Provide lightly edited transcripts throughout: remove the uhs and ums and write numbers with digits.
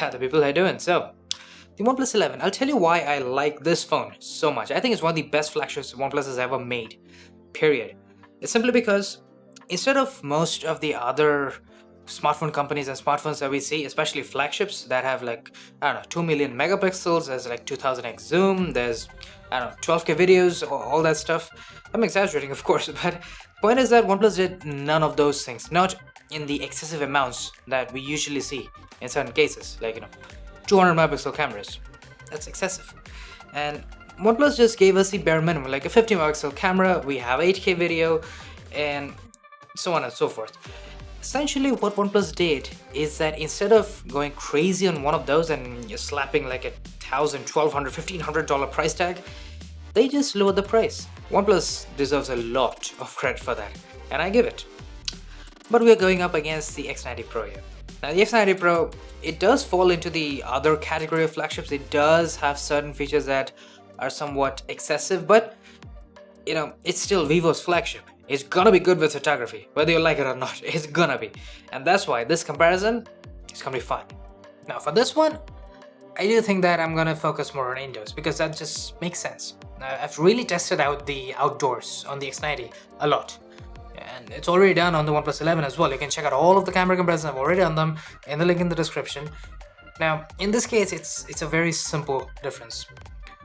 how the people are doing. So, the OnePlus 11, I'll tell you why I like this phone so much. I think it's one of the best flagships OnePlus has ever made, period. It's simply because instead of most of the other smartphone companies and smartphones that we see, especially flagships that have like, I don't know, 2 million megapixels, there's like 2000x zoom, there's, I don't know, 12K videos, all that stuff. I'm exaggerating, of course, but point is that OnePlus did none of those things, not in the excessive amounts that we usually see in certain cases, like, 200 megapixel cameras. That's excessive. And OnePlus just gave us the bare minimum, like a 50 megapixel camera, we have 8K video, and so on and so forth. Essentially what OnePlus did is that instead of going crazy on one of those and you're slapping like a $1,000, $1,200, $1,500 price tag, they just lowered the price. OnePlus deserves a lot of credit for that, and I give it. But we're going up against the X90 Pro here. Now the X90 Pro, it does fall into the other category of flagships. It does have certain features that are somewhat excessive, but it's still Vivo's flagship. It's gonna be good with photography, whether you like it or not, it's gonna be. And that's why this comparison is gonna be fun. Now for this one, I do think that I'm gonna focus more on indoors because that just makes sense. I've really tested out the outdoors on the X90 a lot. And it's already done on the OnePlus 11 as well. You can check out all of the camera comparisons. I've already done them in the link in the description. Now, in this case, it's a very simple difference.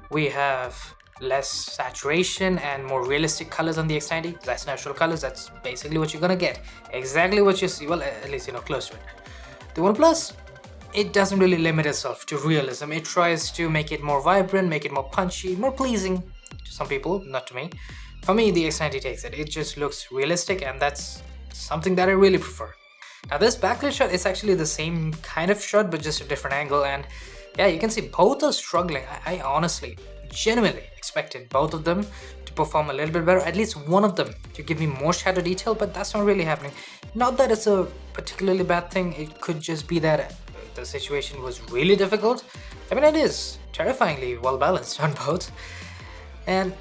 We have less saturation and more realistic colors on the X90, less natural colors. That's basically what you're gonna get. Exactly what you see, well, at least close to it. The OnePlus, it doesn't really limit itself to realism. It tries to make it more vibrant, make it more punchy, more pleasing to some people, not to me. For me, the X90 takes it. It just looks realistic, and that's something that I really prefer. Now this backlit shot is actually the same kind of shot, but just a different angle, and yeah, you can see both are struggling. I honestly, genuinely expected both of them to perform a little bit better, at least one of them to give me more shadow detail, but that's not really happening. Not that it's a particularly bad thing, it could just be that the situation was really difficult. I mean, it is terrifyingly well balanced on both. And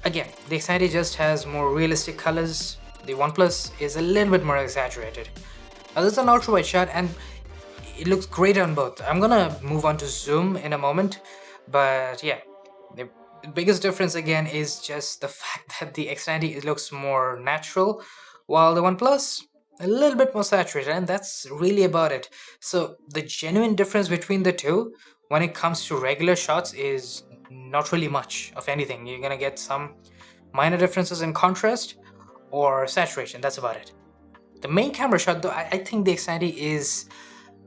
again, the X90 just has more realistic colors. The OnePlus is a little bit more exaggerated. Now this is an ultra wide shot and it looks great on both. I'm gonna move on to zoom in a moment, but yeah, the biggest difference again is just the fact that the X90 looks more natural, while the OnePlus a little bit more saturated, and that's really about it. So the genuine difference between the two when it comes to regular shots is not really much of anything. You're gonna get some minor differences in contrast or saturation, that's about it. The main camera shot though, I think the X90 is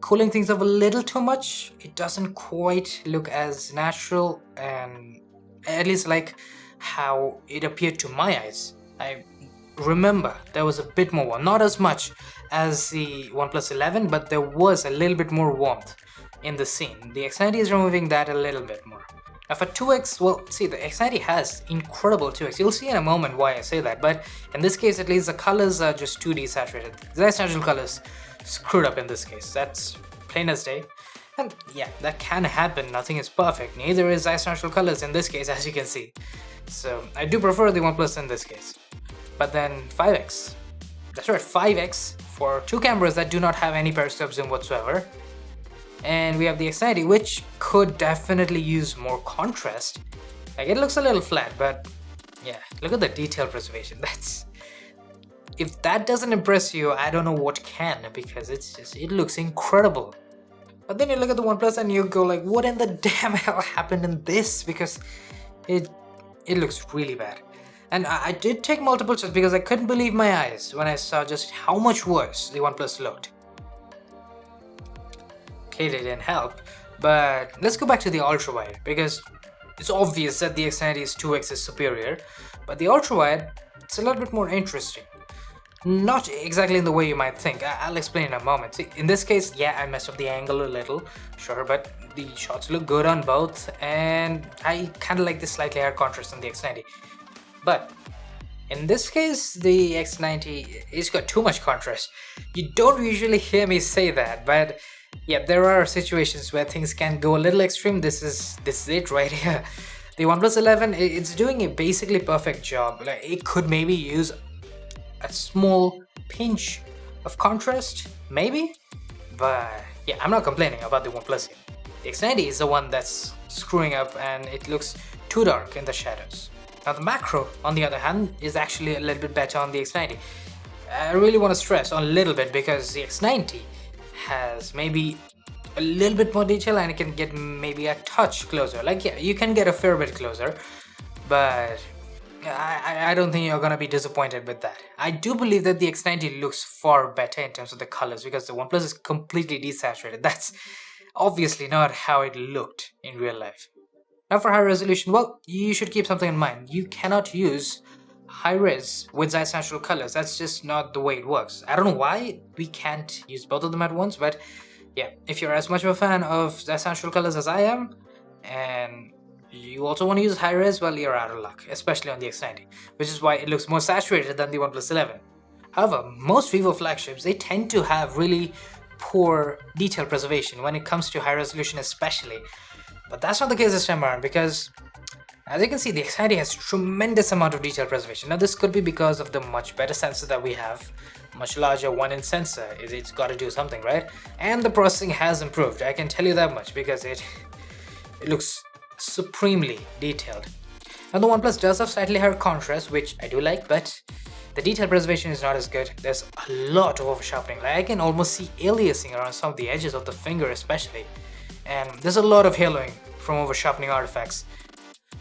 cooling things up a little too much. It doesn't quite look as natural, and at least like how it appeared to my eyes. I remember there was a bit more warmth, not as much as the OnePlus 11, but there was a little bit more warmth in the scene. The X90 is removing that a little bit more. Now for 2x, well, see, the X90 has incredible 2x. You'll see in a moment why I say that, but in this case at least the colors are just too desaturated. The natural colors screwed up in this case. That's plain as day. And yeah, that can happen. Nothing is perfect. Neither is ice natural colors in this case, as you can see. So I do prefer the OnePlus in this case. But then 5x. That's right, 5x for two cameras that do not have any periscope zoom whatsoever. And we have the X90, which could definitely use more contrast. Like, it looks a little flat, but yeah, look at the detail preservation. If that doesn't impress you, I don't know what can, because it looks incredible. But then you look at the OnePlus and you go like, what in the damn hell happened in this? Because it looks really bad. And I did take multiple shots because I couldn't believe my eyes when I saw just how much worse the OnePlus looked. Clearly it didn't help, but let's go back to the ultrawide, because it's obvious that the X90's 2x is superior, but the ultrawide, it's a little bit more interesting. Not exactly in the way you might think. I'll explain in a moment. See, in this case, yeah, I messed up the angle a little, sure, but the shots look good on both, and I kind of like the slightly higher contrast on the X90. But in this case, the X90 it's got too much contrast. You don't usually hear me say that, but yeah, there are situations where things can go a little extreme. This is it right here. The OnePlus 11, it's doing a basically perfect job. Like, it could maybe use a small pinch of contrast, maybe, but Yeah, I'm not complaining about the OnePlus here. The X90 is the one that's screwing up and it looks too dark in the shadows. Now the macro, on the other hand, is actually a little bit better on the X90. I really want to stress on a little bit because the X90 has maybe a little bit more detail and it can get maybe a touch closer. Like, yeah, you can get a fair bit closer, but I don't think you're gonna be disappointed with that. I do believe that the X90 looks far better in terms of the colors because the OnePlus is completely desaturated. That's obviously not how it looked in real life. Now for high resolution, well, you should keep something in mind. You cannot use high res with Zeiss natural colors. That's just not the way it works. I don't know why we can't use both of them at once, but yeah, if you're as much of a fan of Zeiss natural colors as I am, and you also want to use high res, well, you're out of luck, especially on the X90, which is why it looks more saturated than the OnePlus 11. However, most Vivo flagships, they tend to have really poor detail preservation when it comes to high resolution especially. But that's not the case this time around because, as you can see, the X90 has tremendous amount of detail preservation. Now this could be because of the much better sensor that we have, much larger 1-inch sensor. It's got to do something, right? And the processing has improved, I can tell you that much, because it looks supremely detailed. Now the OnePlus does have slightly higher contrast, which I do like, but the detail preservation is not as good. There's a lot of over sharpening. Like I can almost see aliasing around some of the edges of the finger especially, and there's a lot of haloing from over sharpening artifacts.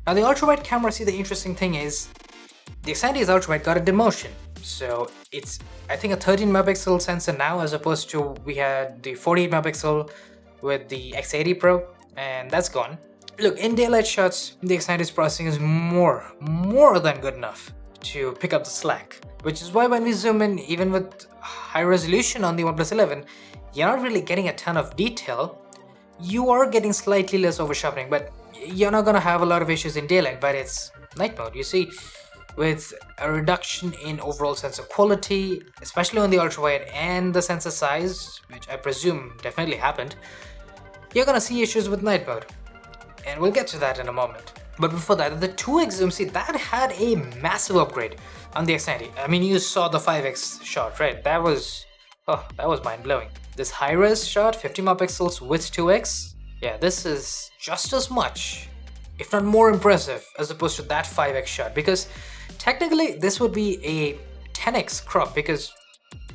Now the ultrawide camera, see, the interesting thing is the X90's ultrawide got a demotion, so it's I think a 13 megapixel sensor now, as opposed to we had the 48 megapixel with the X80 Pro, and that's gone. Look, in daylight shots, the X90's processing is more than good enough to pick up the slack, which is why when we zoom in, even with high resolution on the OnePlus 11, you're not really getting a ton of detail. You are getting slightly less over sharpening, but you're not gonna have a lot of issues in daylight, but it's night mode. You see, with a reduction in overall sensor quality, especially on the ultrawide and the sensor size, which I presume definitely happened, you're gonna see issues with night mode. And we'll get to that in a moment. But before that, the 2x zoom, see, that had a massive upgrade on the X90. I mean, you saw the 5x shot, right? That was mind-blowing. This high-res shot, 50 megapixels with 2x, yeah, this is just as much, if not more impressive, as opposed to that 5x shot, because technically this would be a 10x crop, because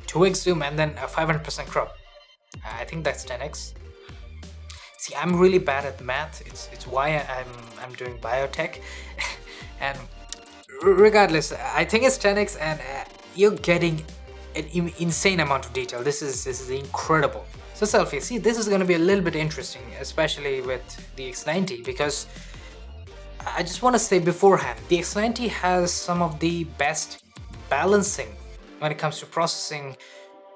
2x zoom and then a 500% crop. I think that's 10x. See, I'm really bad at math. It's why I'm doing biotech, and regardless, I think it's 10x, and you're getting an insane amount of detail. This is incredible. So Selfie, see, this is going to be a little bit interesting, especially with the X90, because I just want to say beforehand, the X90 has some of the best balancing when it comes to processing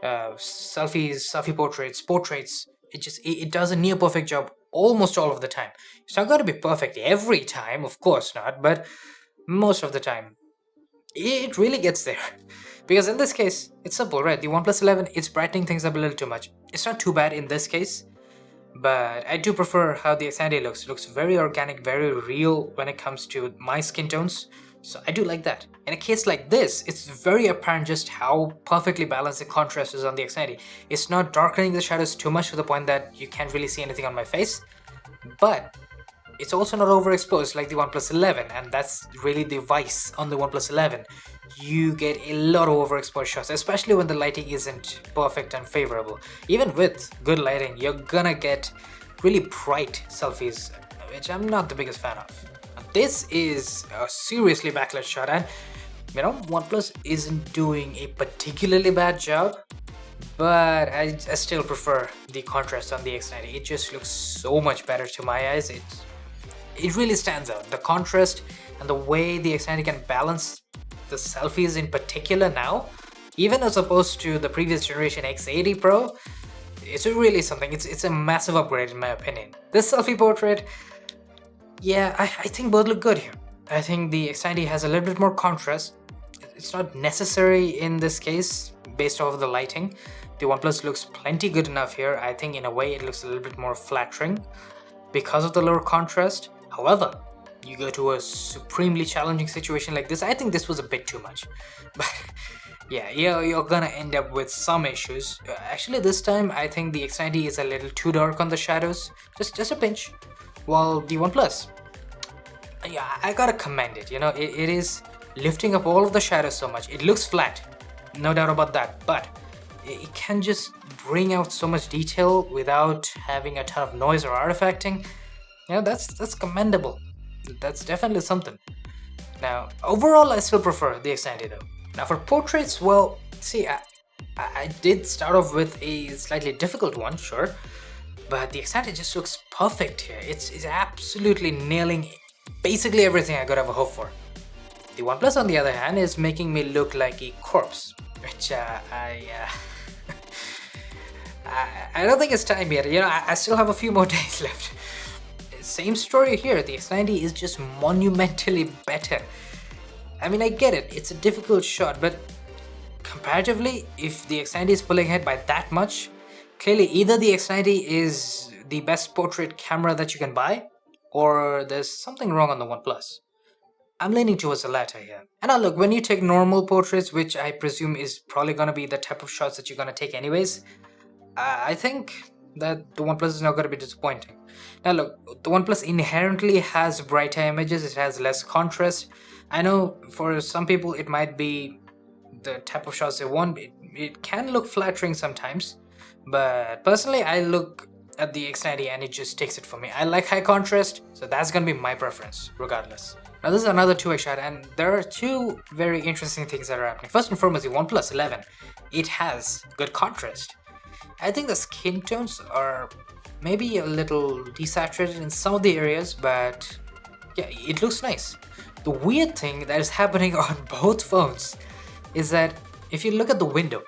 selfie portraits. It does a near perfect job almost all of the time. It's not going to be perfect every time, of course not, but most of the time it really gets there. Because in this case, it's simple, right? The OnePlus 11, it's brightening things up a little too much. It's not too bad in this case, but I do prefer how the X90 looks. It looks very organic, very real when it comes to my skin tones. So I do like that. In a case like this, it's very apparent just how perfectly balanced the contrast is on the X90. It's not darkening the shadows too much to the point that you can't really see anything on my face, but it's also not overexposed like the OnePlus 11, and that's really the vice on the OnePlus 11. You get a lot of overexposed shots, especially when the lighting isn't perfect and favorable. Even with good lighting, you're gonna get really bright selfies, which I'm not the biggest fan of. This is a seriously backlit shot, and you know, OnePlus isn't doing a particularly bad job, but I still prefer the contrast on the X90. It just looks so much better to my eyes. It really stands out. The contrast and the way the X90 can balance the selfies in particular now, even as opposed to the previous generation X80 Pro, it's really something. It's a massive upgrade in my opinion. This selfie portrait, yeah, I think both look good here. I think the X90 has a little bit more contrast. It's not necessary in this case based off of the lighting. The OnePlus looks plenty good enough here. I think in a way it looks a little bit more flattering because of the lower contrast. However, you go to a supremely challenging situation like this, I think this was a bit too much. But yeah, you're gonna end up with some issues. Actually, this time I think the X90 is a little too dark on the shadows, just a pinch. While the OnePlus, yeah, I gotta commend it. You know, it is lifting up all of the shadows so much. It looks flat, no doubt about that, but it can just bring out so much detail without having a ton of noise or artifacting. You know, that's commendable. That's definitely something. Now, overall, I still prefer the X90 though. Now for portraits, well, see, I did start off with a slightly difficult one, sure, but the X90 just looks perfect here. It's absolutely nailing basically everything I could ever hope for. The OnePlus, on the other hand, is making me look like a corpse, which I don't think it's time yet. You know, I still have a few more days left. Same story here. The X90 is just monumentally better. I mean, I get it, it's a difficult shot, but comparatively, if the X90 is pulling ahead by that much, clearly either the X90 is the best portrait camera that you can buy, or there's something wrong on the OnePlus. I'm leaning towards the latter here. And now look, when you take normal portraits, which I presume is probably gonna be the type of shots that you're gonna take anyways, I think that the OnePlus is not gonna be disappointing. Now look, the OnePlus inherently has brighter images, it has less contrast. I know for some people it might be the type of shots they want. It can look flattering sometimes, but personally I look at the X90 and it just takes it for me. I like high contrast, so that's gonna be my preference regardless. Now this is another 2x shot, and there are two very interesting things that are happening. First and foremost, the OnePlus 11, it has good contrast. I think the skin tones are maybe a little desaturated in some of the areas, but yeah, it looks nice. The weird thing that is happening on both phones is that if you look at the window,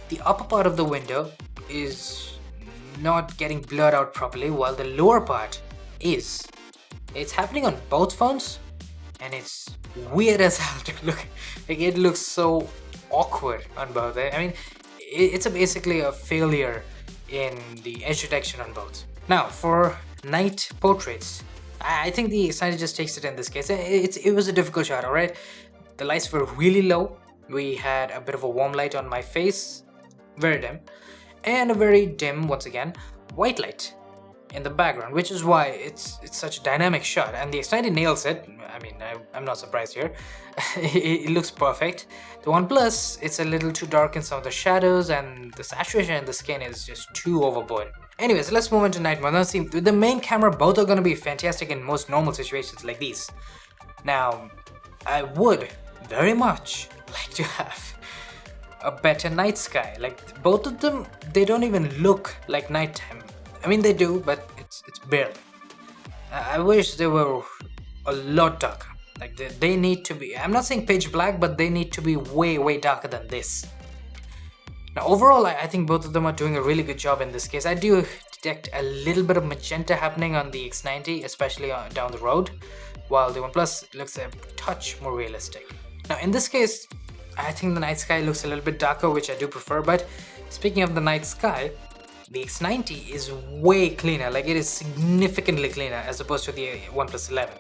the upper part of the window is not getting blurred out properly, while the lower part is. It's happening on both phones, and it's weird as hell to look. Like, it looks so awkward on both. I mean, it's basically a failure in the edge detection on both. Now, for night portraits, I think the X90 just takes it in this case. It was a difficult shot, alright? The lights were really low. We had a bit of a warm light on my face, very dim, and a very dim, once again, white light in the background, which is why it's such a dynamic shot, and the X90 nails it. I mean, I'm not surprised here. It looks perfect. The OnePlus, it's a little too dark in some of the shadows, and the saturation in the skin is just too overboard. Anyways, let's move on to night mode. Now see, with the main camera, both are going to be fantastic in most normal situations like these. Now, I would very much like to have a better night sky. Like, both of them, they don't even look like nighttime. I mean, they do, but it's barely. I wish they were a lot darker. Like, they need to be, I'm not saying pitch black, but they need to be way darker than this. Now overall, I think both of them are doing a really good job in this case. I do detect a little bit of magenta happening on the X90, especially down the road, while the OnePlus looks a touch more realistic. Now in this case, I think the night sky looks a little bit darker, which I do prefer, but speaking of the night sky, the X90 is way cleaner. Like, it is significantly cleaner as opposed to the OnePlus 11.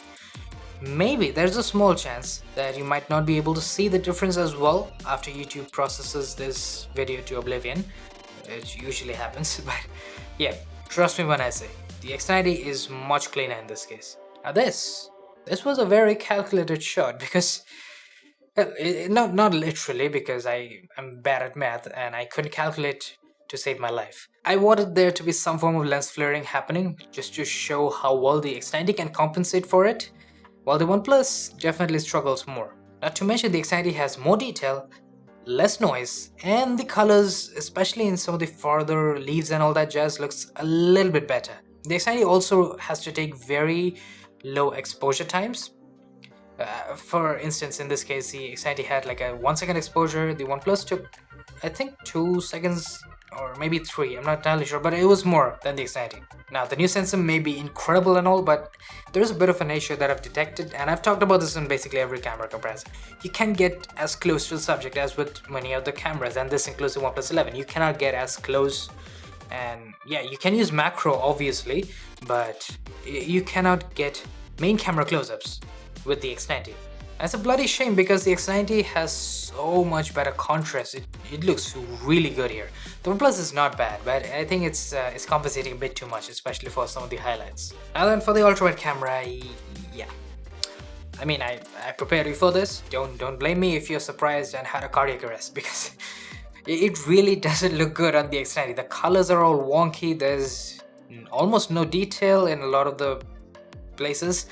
Maybe there's a small chance that you might not be able to see the difference as well after YouTube processes this video to oblivion. It usually happens, but yeah, trust me when I say the X90 is much cleaner in this case. Now this was a very calculated shot, because not literally, because I'm bad at math and I couldn't calculate to save my life. I wanted there to be some form of lens flaring happening, just to show how well the X90 can compensate for it, while the OnePlus definitely struggles more. Not to mention the X90 has more detail, less noise, and the colors, especially in some of the farther leaves and all that jazz, looks a little bit better. The X90 also has to take very low exposure times. For instance, in this case, the X90 had like a 1 second exposure. The OnePlus took, I think, 2 seconds or maybe 3, I'm not entirely sure, but it was more than the X90. Now, the new sensor may be incredible and all, but there is a bit of an issue that I've detected, and I've talked about this in basically every camera comparison. You can't get as close to the subject as with many other cameras, and this includes the OnePlus 11. You cannot get as close, and yeah, you can use macro obviously, but you cannot get main camera close-ups with the X90. And it's a bloody shame because the X90 has so much better contrast. It looks really good here. The OnePlus is not bad, but I think it's compensating a bit too much, especially for some of the highlights. And then for the ultrawide camera, yeah. I mean, I prepared you for this. Don't blame me if you're surprised and had a cardiac arrest, because it really doesn't look good on the X90. The colors are all wonky. There's almost no detail in a lot of the places.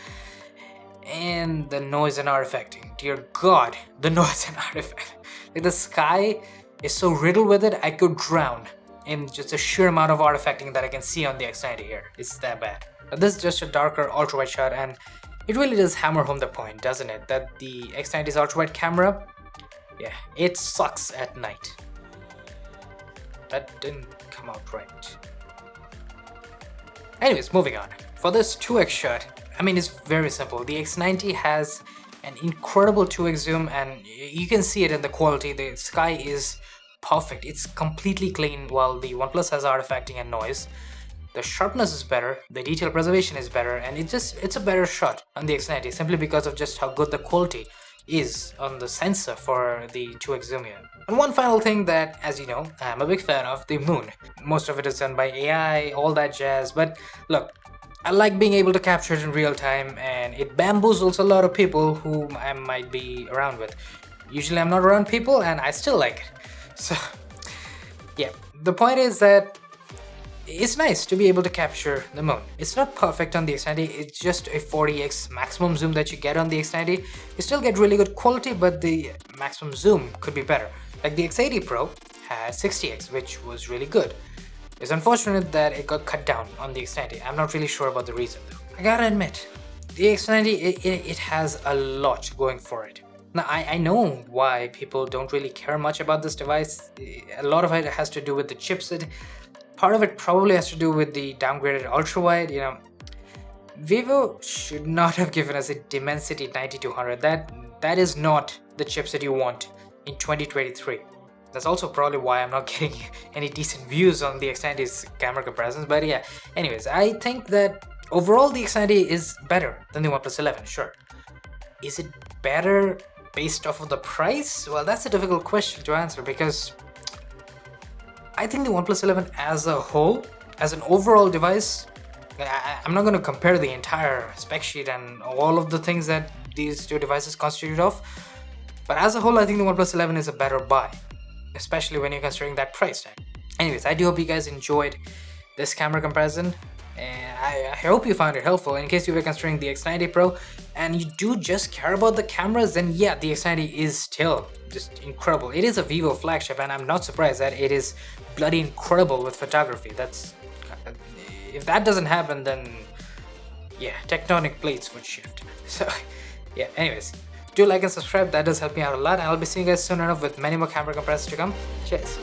And the noise and artifacting. Dear God, the noise and artifact. Like, the sky is so riddled with it, I could drown in just a sheer amount of artifacting that I can see on the X90 here. It's that bad. But this is just a darker ultrawide shot, and it really does hammer home the point, doesn't it? That the X90's ultrawide camera, yeah, it sucks at night. That didn't come out right. Anyways, moving on. For this 2x shot, I mean, it's very simple. The X90 has an incredible 2x zoom, and you can see it in the quality. The sky is perfect. It's completely clean, while the OnePlus has artifacting and noise. The sharpness is better, the detail preservation is better, and it's a better shot on the X90 simply because of just how good the quality is on the sensor for the 2x zoom here. And one final thing that, as you know, I'm a big fan of, the moon. Most of it is done by AI, all that jazz, but look, I like being able to capture it in real time, and it bamboozles a lot of people whom I might be around with. Usually I'm not around people and I still like it. So yeah, the point is that it's nice to be able to capture the moon. It's not perfect on the X90, it's just a 40x maximum zoom that you get on the X90. You still get really good quality, but the maximum zoom could be better. Like the X80 Pro had 60x, which was really good. It's unfortunate that it got cut down on the X90. I'm not really sure about the reason though. I gotta admit, the X90, it has a lot going for it. Now, I know why people don't really care much about this device. A lot of it has to do with the chipset. Part of it probably has to do with the downgraded ultrawide. You know, Vivo should not have given us a Dimensity 9200. That is not the chipset you want in 2023. That's also probably why I'm not getting any decent views on the X90's camera comparisons. But yeah, anyways, I think that overall the X90 is better than the OnePlus 11, sure. Is it better based off of the price? Well, that's a difficult question to answer, because I think the OnePlus 11 as a whole, as an overall device, I'm not going to compare the entire spec sheet and all of the things that these two devices constitute of, but as a whole, I think the OnePlus 11 is a better buy, especially when you're considering that price tag. Anyways, I do hope you guys enjoyed this camera comparison, and I hope you found it helpful. In case you were considering the X90 Pro and you do just care about the cameras, then yeah, the X90 is still just incredible. It is a Vivo flagship, and I'm not surprised that it is bloody incredible with photography. If that doesn't happen, then yeah, tectonic plates would shift. So yeah, anyways, do like and subscribe. That does help me out a lot, and I'll be seeing you guys soon enough with many more camera comparisons to come. Cheers.